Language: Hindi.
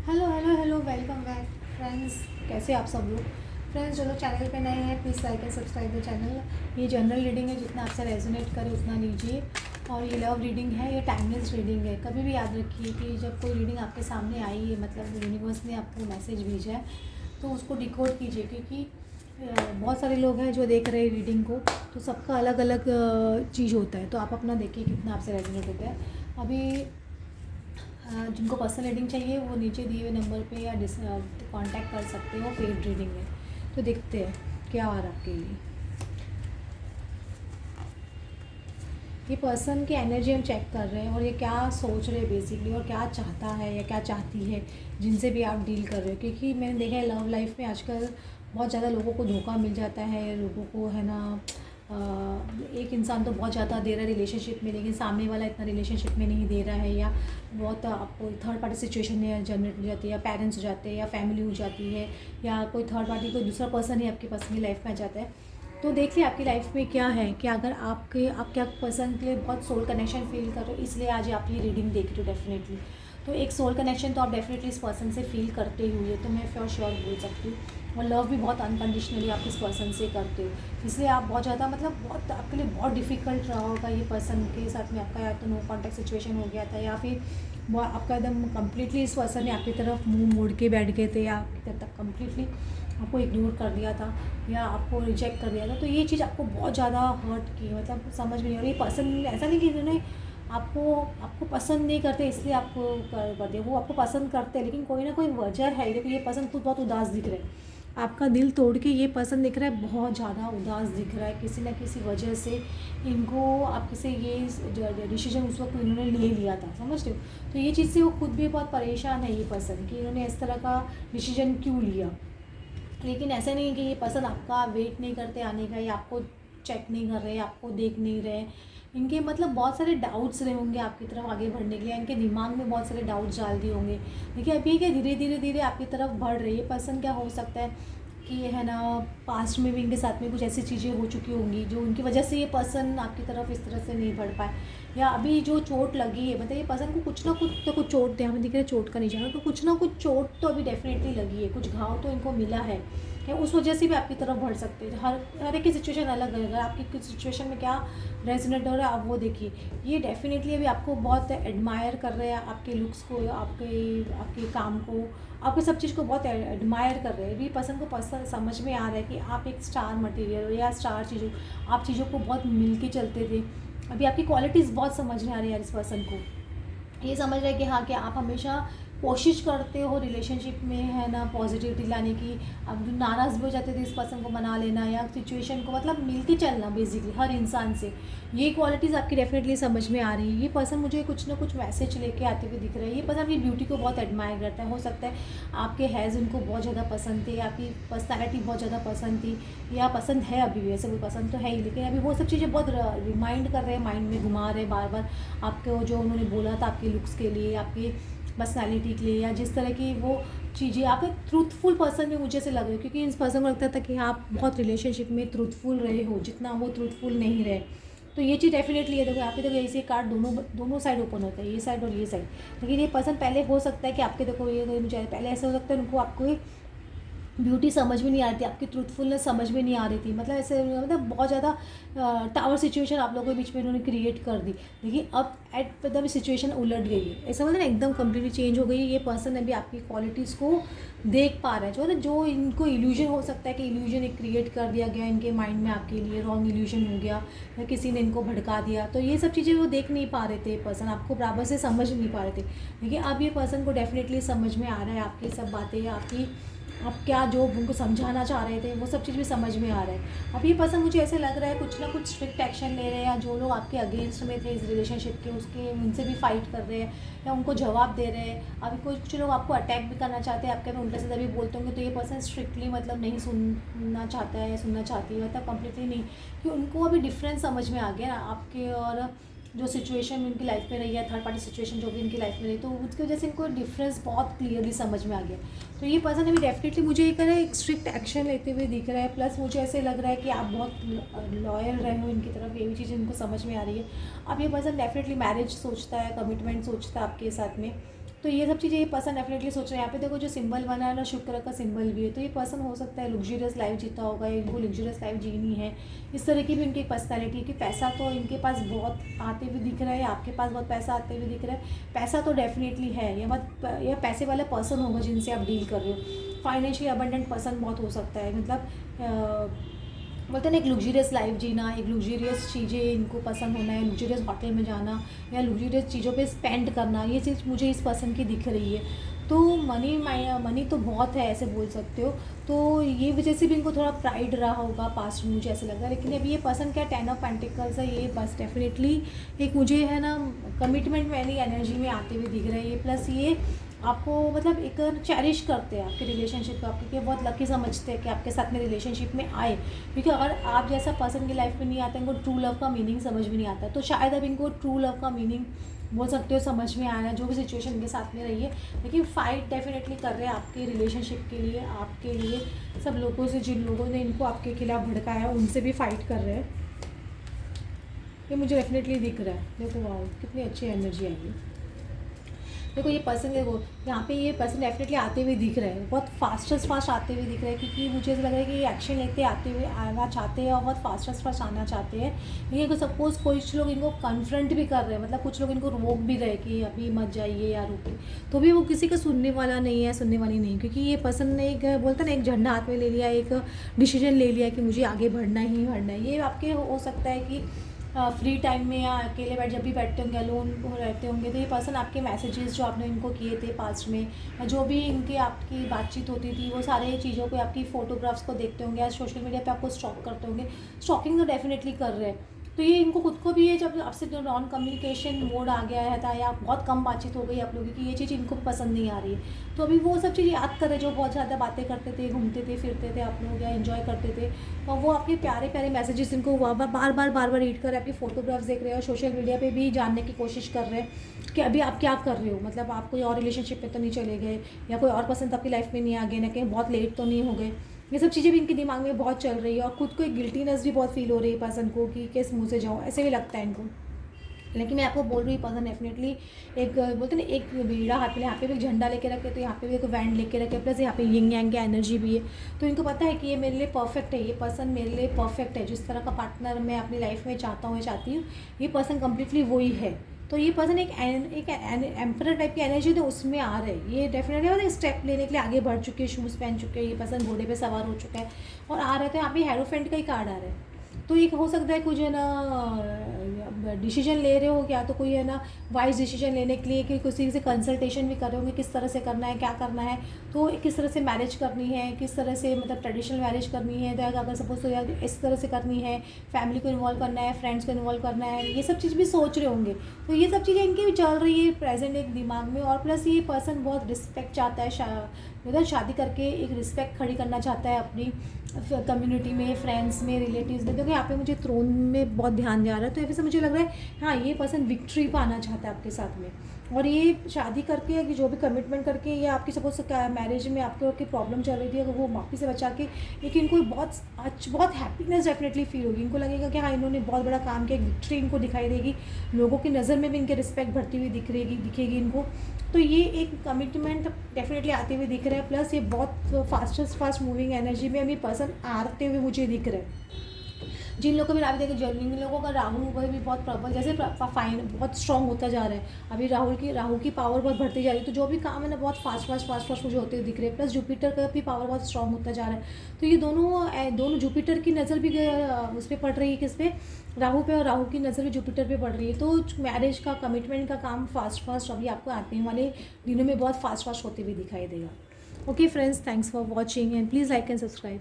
Hello hello hello, welcome back friends. कैसे आप सब लोग? फ्रेंड्स, जो लोग चैनल पे नए हैं please like and subscribe the channel. ये जनरल रीडिंग है, जितना आपसे रेजोनेट करे उतना लीजिए। और ये लव रीडिंग है, ये टाइमलेस रीडिंग है। कभी भी याद रखिए कि जब कोई रीडिंग आपके सामने आई है, मतलब यूनिवर्स ने आपको मैसेज भेजा है, तो उसको डिकोड कीजिए। क्योंकि बहुत सारे लोग हैं जो देख रहे हैं रीडिंग को, तो सबका अलग अलग चीज़ होता है। तो आप अपना देखिए कितना आपसे रेजोनेट होता है। अभी जिनको पर्सनल रीडिंग चाहिए वो नीचे दिए हुए नंबर पे या कांटेक्ट कर सकते हो पेड रीडिंग में। तो देखते हैं क्या आ रहा है आपके लिए। ये पर्सन की एनर्जी हम चेक कर रहे हैं और ये क्या सोच रहे हैं बेसिकली, और क्या चाहता है या क्या चाहती है जिनसे भी आप डील कर रहे हो। क्योंकि मैंने देखा है लव लाइफ में आजकल बहुत ज़्यादा लोगों को धोखा मिल जाता है, लोगों को है ना। एक इंसान तो बहुत ज़्यादा दे रहा है रिलेशनशिप में, लेकिन सामने वाला इतना रिलेशनशिप में नहीं दे रहा है, या बहुत आपको थर्ड पार्टी सिचुएशन में जनरेट हो जाती है, या पेरेंट्स हो जाते हैं, या फैमिली हो जाती है, या कोई थर्ड पार्टी कोई दूसरा पर्सन ही आपकी पर्सनल लाइफ में आ जाता है। तो देखिए आपकी लाइफ में क्या है कि अगर आप क्या पर्सन के लिए बहुत सोल कनेक्शन फील कर रहे हो, इसलिए आज आप ये रीडिंग देख रहे हो डेफिनेटली। तो एक सोल कनेक्शन तो आप डेफिनेटली इस पर्सन से फील करते ही हुए, तो मैं फॉर श्योर बोल सकती हूँ। और लव भी बहुत अनकंडीशनली आप इस पर्सन से करते हो, इसलिए आप बहुत ज़्यादा मतलब बहुत आपके लिए बहुत डिफ़िकल्ट रहा होगा ये पर्सन के साथ में आपका, या तो नो कॉन्टैक्ट सिचुएशन हो गया था, या फिर आपका एकदम कम्प्लीटली इस पर्सन ने आपकी तरफ मुंह मोड़ के बैठ गए थे, या आपकी तरफ कम्प्लीटली आपको इग्नोर कर दिया था, या आपको रिजेक्ट कर दिया था। तो ये चीज़ आपको बहुत ज़्यादा हर्ट की, मतलब समझ में नहीं। और ये पर्सन ऐसा नहीं कि इन्होंने आपको आपको पसंद नहीं करते इसलिए आपको कर दिया, वो आपको पसंद करते हैं, लेकिन कोई ना कोई वजह है। देखो ये पर्सन खुद बहुत उदास दिख रहा है, आपका दिल तोड़ के ये पर्सन दिख रहा है, बहुत ज़्यादा उदास दिख रहा है। किसी न किसी वजह से इनको आपके से ये डिसीजन उस वक्त इन्होंने ले लिया था, समझते हो। तो ये चीज़ से वो खुद भी बहुत परेशान है ये पर्सन, कि इन्होंने इस तरह का डिसीजन क्यों लिया। लेकिन ऐसा नहीं कि ये पर्सन आपका वेट नहीं करते आने का, या आपको चेक नहीं कर रहे, आपको देख नहीं रहे। इनके मतलब बहुत सारे डाउट्स रहे होंगे आपकी तरफ आगे बढ़ने के लिए, इनके दिमाग में बहुत सारे डाउट्स डाल दिए होंगे। देखिए अभी क्या धीरे धीरे धीरे आपकी तरफ बढ़ रही है पर्सन। क्या हो सकता है कि है ना, पास्ट में भी इनके साथ में कुछ ऐसी चीज़ें हो चुकी होंगी जो उनकी वजह से ये पर्सन आपकी तरफ इस तरह से नहीं बढ़ पाए, या अभी जो चोट लगी है, मतलब ये पर्सन को कुछ ना कुछ तो कुछ चोट हमें दिख रहा है, चोट का निशान, तो कुछ ना कुछ चोट तो अभी डेफिनेटली लगी है, कुछ घाव तो इनको मिला है, या उस वजह से भी आपकी तरफ बढ़ सकते हैं। हर एक की सिचुएशन अलग है, अगर आपकी किस सिचुएशन में क्या रेजोनेट हो रहा है आप वो देखिए। ये डेफिनेटली अभी आपको बहुत एडमायर कर रहे हैं, आपके लुक्स को, आपके आपके काम को, आपके सब चीज़ को बहुत एडमायर कर रहे हैं। भी पर्सन को पसंद समझ में आ रहा है कि आप एक स्टार मटेरियल हो, या स्टार चीज़ों, आप चीज़ों को बहुत मिल के चलते थे। अभी आपकी क्वालिटीज़ बहुत समझ में आ रही है इस पर्सन को। ये समझ रहे हैं कि हाँ, कि आप हमेशा कोशिश करते हो रिलेशनशिप में है ना पॉजिटिविटी लाने की। अब नाराज़ भी हो जाते थे इस पर्सन को मना लेना, या सिचुएशन को मतलब मिल के चलना बेसिकली हर इंसान से। ये क्वालिटीज़ आपकी डेफिनेटली समझ में आ रही है। ये पर्सन मुझे कुछ ना कुछ मैसेज लेके आते हुए दिख रहा है। ये पर्सन आपकी ब्यूटी को बहुत एडमायर करता है। हो सकता है आपके हेयर्स उनको बहुत ज़्यादा पसंद थे, आपकी पर्सनैलिटी बहुत ज़्यादा पसंद थी, या पसंद है अभी भी, वैसे भी पसंद तो है ही, लेकिन अभी वो सब चीज़ें बहुत रिमाइंड कर रहे हैं, माइंड में घुमा रहे हैं बार बार आपको, जो उन्होंने बोला था आपके लुक्स के लिए, आपकी पर्सनैलिटी के लिए, या जिस तरह की वो चीज़ें। आप एक ट्रूथफुल पर्सन भी मुझे से लग रहे हो, क्योंकि इस पर्सन को लगता था कि आप बहुत रिलेशनशिप में ट्रूथफुल रहे हो, जितना वो ट्रूथफुल नहीं रहे। तो ये चीज़ डेफिनेटली है। देखो यहाँ पे देखो ऐसे कार्ड दोनों दोनों साइड ओपन होता है, ये साइड और ये साइड। लेकिन ये पर्सन पहले हो सकता है कि आपके, देखो ये मुझे पहले ऐसा हो सकता है उनको आपको ब्यूटी समझ में नहीं आ रही थी, आपकी ट्रूथफुलनेस समझ में नहीं आ रही थी, मतलब ऐसे मतलब बहुत ज़्यादा टावर सिचुएशन आप लोगों के बीच में इन्होंने क्रिएट कर दी। देखिए अब एट मतलब सिचुएशन उलट गई है, ऐसा मतलब ना एकदम कम्प्लीटली चेंज हो गई है। ये पर्सन अभी आपकी क्वालिटीज़ को देख पा रहा है, जो मतलब जो इनको इल्यूजन हो सकता है कि इल्यूजन एक क्रिएट कर दिया गया इनके माइंड में आपके लिए, रॉन्ग इल्यूजन हो गया, या किसी ने इनको भड़का दिया, तो ये सब चीज़ें वो देख नहीं पा रहे थे पर्सन, आपको बराबर से समझ नहीं पा रहे थे। देखिए अब ये पर्सन को डेफिनेटली समझ में आ रहा है आपकी सब बातें, आपकी आप क्या जो उनको समझाना चाह रहे थे वो सब चीज़ भी समझ में आ रहा है। अब ये पर्सन मुझे ऐसे लग रहा है कुछ ना कुछ स्ट्रिक्ट एक्शन ले रहे हैं, या जो लोग आपके अगेंस्ट में थे इस रिलेशनशिप के, उसके उनसे भी फाइट कर रहे हैं, या उनको जवाब दे रहे हैं। अभी कुछ लोग आपको अटैक भी करना चाहते हैं, आपके में उल्टा सीधा भी बोलते होंगे, तो ये पर्सन स्ट्रिक्टली मतलब नहीं सुनना चाहता है या सुनना चाहती है, मतलब कम्प्लीटली नहीं, कि उनको अभी डिफरेंस समझ में आ गया ना आपके और जो सिचुएशन उनकी लाइफ में रही है, थर्ड पार्टी सिचुएशन जो भी इनकी लाइफ में रही, तो उसकी वजह से इनको डिफरेंस बहुत क्लियरली समझ में आ गया। तो ये पर्सन अभी डेफिनेटली मुझे ये कर एक स्ट्रिक्ट एक्शन लेते हुए दिख रहा है। प्लस मुझे ऐसे लग रहा है कि आप बहुत लॉयल रहे हो इनकी तरफ, ये भी चीज़ इनको समझ में आ रही है। अब ये पर्सन डेफिनेटली मैरिज सोचता है, कमिटमेंट सोचता है आपके साथ में। तो ये सब चीज़ें ये पर्सन डेफिनेटली सोच रहे हैं। यहाँ पे देखो जो सिंबल बना है ना, शुक्र का सिंबल भी है, तो ये पर्सन हो सकता है लग्जरियस लाइफ जीता होगा, इनको लग्जरियस लाइफ जीनी है, इस तरह की भी इनकी पर्सनैलिटी है कि पैसा तो इनके पास बहुत आते हुए दिख रहा है, आपके पास बहुत पैसा आते हुए दिख रहा है, पैसा तो डेफिनेटली है, ये पैसे वाला पर्सन होगा जिनसे आप डील कर रहे हो। फाइनेंशियली अबंडेंट पर्सन बहुत हो सकता है, मतलब बोलते हैं ना एक लग्जरियस लाइफ जीना, एक लग्जरियस चीज़ें इनको पसंद होना है, लग्जरियस होटल में जाना या लग्जरियस चीज़ों पे स्पेंड करना, ये चीज़ मुझे इस पर्सन की दिख रही है। तो मनी तो बहुत है ऐसे बोल सकते हो, तो ये वजह से भी इनको थोड़ा प्राइड रहा होगा पास्ट में, मुझे ऐसा लग रहा है। लेकिन अभी ये पर्सन क्या 10 ऑफ पेंटिकल्स है, ये बस डेफिनेटली एक मुझे है ना कमिटमेंट वाली एनर्जी में आते हुए दिख रहा है ये। प्लस ये आपको मतलब एक चेरिश करते हैं आपके रिलेशनशिप को, आपके बहुत लकी समझते हैं कि आपके साथ में रिलेशनशिप में आए, क्योंकि अगर आप जैसा पर्सन की लाइफ में नहीं आता, इनको ट्रू लव का मीनिंग समझ में नहीं आता, तो शायद अब इनको ट्रू लव का मीनिंग बोल सकते हो समझ में आया, जो भी सिचुएशन इनके साथ में रही है। लेकिन फ़ाइट डेफिनेटली कर रहे हैं आपके रिलेशनशिप के लिए, आपके लिए, सब लोगों से, जिन लोगों ने इनको आपके खिलाफ भड़काया उनसे भी फ़ाइट कर रहे हैं, ये मुझे डेफिनेटली दिख रहा है। देखो वाह कितनी अच्छी एनर्जी आई है। देखो ये पर्सन, देखो यहाँ पे ये पर्सन डेफिनेटली आते हुए दिख रहे हैं, बहुत फास्ट आते हुए दिख रहे हैं, क्योंकि मुझे ऐसा लग रहा है कि ये एक्शन लेते आते हुए आना चाहते हैं और बहुत फास्ट आना चाहते हैं। ये सपोज़ कुछ लोग इनको कन्फ्रंट भी कर रहे हैं, मतलब कुछ लोग इनको रोक भी रहे कि अभी मत जाइए या रुकिए, तो भी वो किसी का सुनने वाला नहीं है, सुनने वाली नहीं, क्योंकि ये पर्सन ने एक बोलता ना एक झंडा हाथ में ले लिया, एक डिसीजन ले लिया कि मुझे आगे बढ़ना ही बढ़ना है। ये आपके हो सकता है कि फ्री टाइम में या अकेले जब भी बैठते होंगे, अलोन रहते होंगे, तो ये पर्सन आपके मैसेजेस जो आपने इनको किए थे पास्ट में, जो भी इनकी आपकी बातचीत होती थी, वो सारे चीज़ों को, आपकी फ़ोटोग्राफ्स को देखते होंगे या सोशल मीडिया पे आपको स्टॉक करते होंगे। स्टॉकिंग तो डेफिनेटली कर रहे हैं, तो ये इनको खुद को भी है, जब आपसे जो नॉन कम्युनिकेशन मोड आ गया है था या बहुत कम बातचीत हो गई आप लोगों की, ये चीज़ इनको पसंद नहीं आ रही है। तो अभी वो सब चीज़ याद करें जो बहुत ज़्यादा बातें करते थे, घूमते थे, फिरते थे आप लोग या एंजॉय करते थे, और वो आपके प्यारे प्यारे मैसेजेस इनको बार बार रीड कर, आपकी फ़ोटोग्राफ्स देख रहे हैं और सोशल मीडिया पे भी जानने की कोशिश कर रहे हैं कि अभी आप क्या कर रहे हो, मतलब आप कोई और रिलेशनशिप में तो नहीं चले गए या कोई और पसंद आपकी लाइफ में नहीं आ गए ना, कहीं बहुत लेट तो नहीं हो गए। ये सब चीज़ें भी इनके दिमाग में बहुत चल रही है और खुद को एक गिल्टीनेस भी बहुत फील हो रही है पर्सन को कि किस मुँह से जाऊँ, ऐसे भी लगता है इनको। लेकिन मैं आपको बोल रही हूँ पर्सन डेफिनेटली एक बोलते हैं ना एक बीड़ा हाथ में, यहाँ पे भी झंडा लेके रखे, तो यहाँ पे भी एक बैंड लेके रखे, प्लस यहाँ पे यिंग यांग की एनर्जी भी है। तो इनको पता है कि ये मेरे लिए परफेक्ट है, ये पर्सन मेरे लिए परफेक्ट है, जिस तरह का पार्टनर मैं अपनी लाइफ में चाहता हूँ या चाहती हूँ, ये पर्सन कम्प्लीटली वही है। तो ये पर्सन एक एम्परर टाइप की एनर्जी तो उसमें आ रहे हैं, ये डेफिनेटली मतलब स्टेप लेने के लिए आगे बढ़ चुके हैं, शूज़ पहन चुके हैं, ये पर्सन घोड़े पे सवार हो चुका है और आ रहे थे। यहाँ पे हेरोफेंट का ही कार्ड आ रहा है, तो ये हो सकता है कुछ है ना डिसीजन ले रहे हो क्या, तो कोई है ना वाइज डिसीजन लेने के लिए कि किसी से कंसल्टेशन भी कर रहे होंगे, किस तरह से करना है, क्या करना है, तो किस तरह से मैरिज करनी है, किस तरह से मतलब ट्रेडिशनल मैरिज करनी है, तो अगर सपोज तो यार इस तरह से करनी है, फैमिली को इन्वॉल्व करना है, फ्रेंड्स को इन्वॉल्व करना है, ये सब चीज़ भी सोच रहे होंगे। तो ये सब चीज़ें इनकी भी चल रही है प्रेजेंट एक दिमाग में। और प्लस ये पर्सन बहुत रिस्पेक्ट चाहता है, मतलब शादी करके एक रिस्पेक्ट खड़ी करना चाहता है अपनी कम्युनिटी में, फ्रेंड्स में, रिलेटिव्स में। देखो यहाँ पे मुझे थ्रोन में बहुत ध्यान जा रहा है, तो ऐसे मुझे लग रहा है हाँ ये पर्सन विक्ट्री पाना चाहता है आपके साथ में, और ये शादी करके कि जो भी कमिटमेंट करके या आपकी सपोज मैरिज में आपको प्रॉब्लम चल रही थी, अगर वो वापस से बचा के, लेकिन इनको बहुत हैप्पीनेस डेफिनेटली फील होगी। इनको लगेगा कि हाँ इन्होंने बहुत बड़ा काम किया, एक विक्ट्री इनको दिखाई देगी, लोगों की नज़र में भी इनके रिस्पेक्ट बढ़ती हुई दिखेगी इनको। तो ये एक कमिटमेंट डेफिनेटली आते हुए दिख रहा है। प्लस ये बहुत फास्ट मूविंग एनर्जी में अभी पर्सन आते हुए मुझे दिख रहा है। जिन लोगों को भी राहु देखिए, जिन लोगों का राहु वह भी बहुत प्रबल, जैसे फाइन बहुत स्ट्रॉन्ग होता जा रहा है, अभी राहु की पावर बहुत बढ़ती जा रही है, तो जो भी काम है ना बहुत फास्ट मुझे होते हुए दिख रहे हैं। प्लस जुपिटर का भी पावर बहुत स्ट्रॉन्ग होता जा रहा है, तो ये दोनों जुपिटर की नज़र भी उस पर पड़ रही है, किस पे, राहु पे, और राहु की नज़र भी जुपिटर पे पड़ रही है। तो मैरिज का कमिटमेंट का काम फास्ट अभी आपको आने वाले दिनों में बहुत फास्ट होते हुए दिखाई देगा। Okay friends, thanks for watching and please like and subscribe.